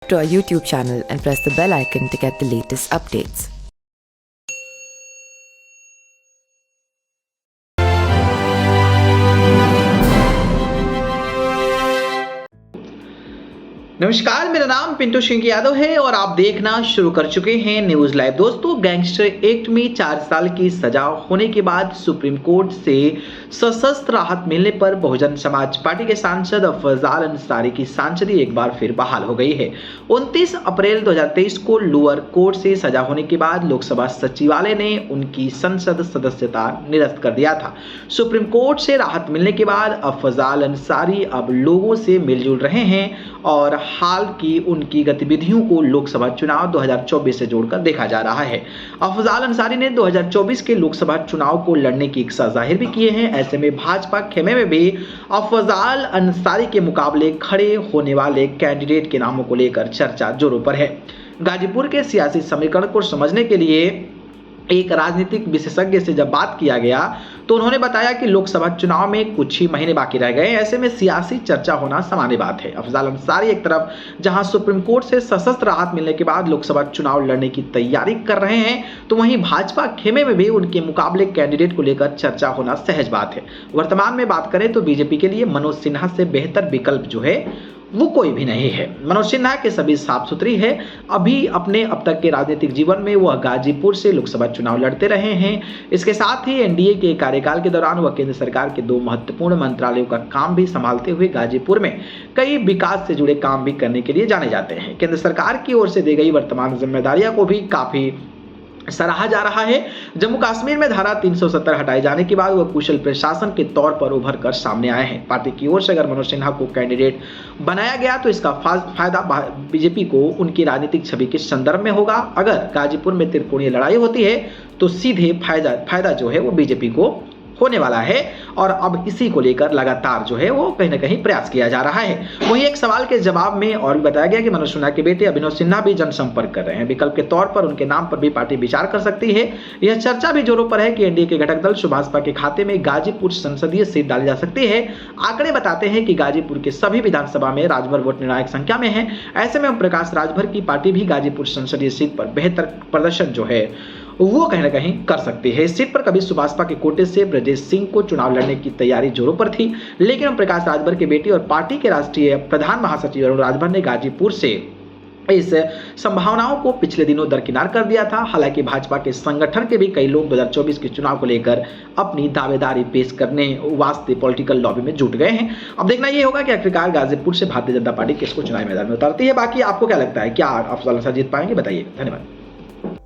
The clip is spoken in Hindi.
to our YouTube channel and press the bell icon to get the latest updates. नमस्कार, मेरा नाम पिंटू सिंह यादव है और आप देखना शुरू कर चुके हैं न्यूज लाइव। दोस्तों, गैंगस्टर एक्ट में 4 साल की सजा होने के बाद सुप्रीम कोर्ट से सशस्त्र राहत मिलने पर बहुजन समाज पार्टी के सांसद अफजाल अंसारी की सांसदी एक बार फिर बहाल हो गई है। 29 अप्रैल 2023 को लोअर कोर्ट से सजा होने के बाद लोकसभा सचिवालय ने उनकी संसद सदस्यता निरस्त कर दिया था। सुप्रीम कोर्ट से राहत मिलने के बाद अफजाल अंसारी अब लोगों से मिलजुल रहे हैं और हाल की उनकी गतिविधियों को लोकसभा चुनाव 2024 से जोड़कर देखा जा रहा है। अफजाल अंसारी ने 2024 के लोकसभा चुनाव को लड़ने की इच्छा जाहिर भी किए हैं। ऐसे में भाजपा खेमे में भी अफजाल अंसारी के मुकाबले खड़े होने वाले कैंडिडेट के नामों को लेकर चर्चा जोरों पर है। गाजीपुर के सियासी समीकरण को समझने के लिए एक राजनीतिक विशेषज्ञ से जब बात किया गया तो उन्होंने बताया कि लोकसभा चुनाव में कुछ ही महीने बाकी रह गए। ऐसे में सियासी चर्चा होना सामान्य बात है। अफजाल अंसारी एक तरफ जहां सुप्रीम कोर्ट से सशस्त्र राहत मिलने के बाद लोकसभा चुनाव लड़ने की तैयारी कर रहे हैं, तो वहीं भाजपा खेमे में भी उनके मुकाबले कैंडिडेट को लेकर चर्चा होना सहज बात है। वर्तमान में बात करें तो बीजेपी के लिए मनोज सिन्हा से बेहतर विकल्प जो है वो कोई भी नहीं है। मनोज सिन्हा के सभी साफ सुथरी है। अभी अपने अब तक के राजनीतिक जीवन में वह गाजीपुर से लोकसभा चुनाव लड़ते रहे हैं। इसके साथ ही एनडीए के कार्यकाल के दौरान वह केंद्र सरकार के 2 महत्वपूर्ण मंत्रालयों का काम भी संभालते हुए गाजीपुर में कई विकास से जुड़े काम भी करने के लिए जाने जाते हैं। केंद्र सरकार की ओर से दी गई वर्तमान जिम्मेदारियों को भी काफी सराहा जा रहा है। जम्मू कश्मीर में धारा 370 हटाए जाने के बाद वह कुशल प्रशासन के तौर पर उभर कर सामने आए हैं। पार्टी की ओर से अगर मनोज सिन्हा को कैंडिडेट बनाया गया तो इसका फायदा बीजेपी को उनकी राजनीतिक छवि के संदर्भ में होगा। अगर गाजीपुर में त्रिकोणीय लड़ाई होती है तो सीधे फायदा जो है वो बीजेपी को होने वाला है और अब इसी को लेकर लगातार जो है वो कहीं ना कहीं प्रयास किया जा रहा है। वहीं एक सवाल के जवाब में और भी बताया गया कि मनोज सिन्हा के बेटे अभिनव सिन्हा भी जनसंपर्क कर रहे हैं। विकल्प के तौर पर उनके नाम पर भी पार्टी विचार कर सकती है। यह चर्चा भी जोरों पर है कि एनडीए के घटक दल सुभाषपा के खाते में गाजीपुर संसदीय सीट डाली जा सकती है। आंकड़े बताते हैं कि गाजीपुर के सभी विधानसभा में राजभर वोट निर्णायक संख्या में है। ऐसे में ओम प्रकाश राजभर की पार्टी भी गाजीपुर संसदीय सीट पर बेहतर प्रदर्शन जो है वो कहीं ना कहीं कर सकती है। इस सीट पर कभी सुभाषपा के कोटे से ब्रजेश सिंह को चुनाव लड़ने की तैयारी जोरों पर थी, लेकिन ओम प्रकाश राजभर के बेटे और पार्टी के राष्ट्रीय प्रधान महासचिव अरुण राजभर ने गाजीपुर से इस संभावनाओं को पिछले दिनों दरकिनार कर दिया था। हालांकि भाजपा के संगठन के भी कई लोग 2024 के चुनाव को लेकर अपनी दावेदारी पेश करने वास्ते पॉलिटिकल लॉबी में जुट गए हैं। अब देखना यह होगा कि आखिरकार गाजीपुर से भारतीय जनता पार्टी किसको चुनाव मैदान में उतारती है। बाकी आपको क्या लगता है, क्या अफजाल अंसारी जीत पाएंगे? बताइए। धन्यवाद।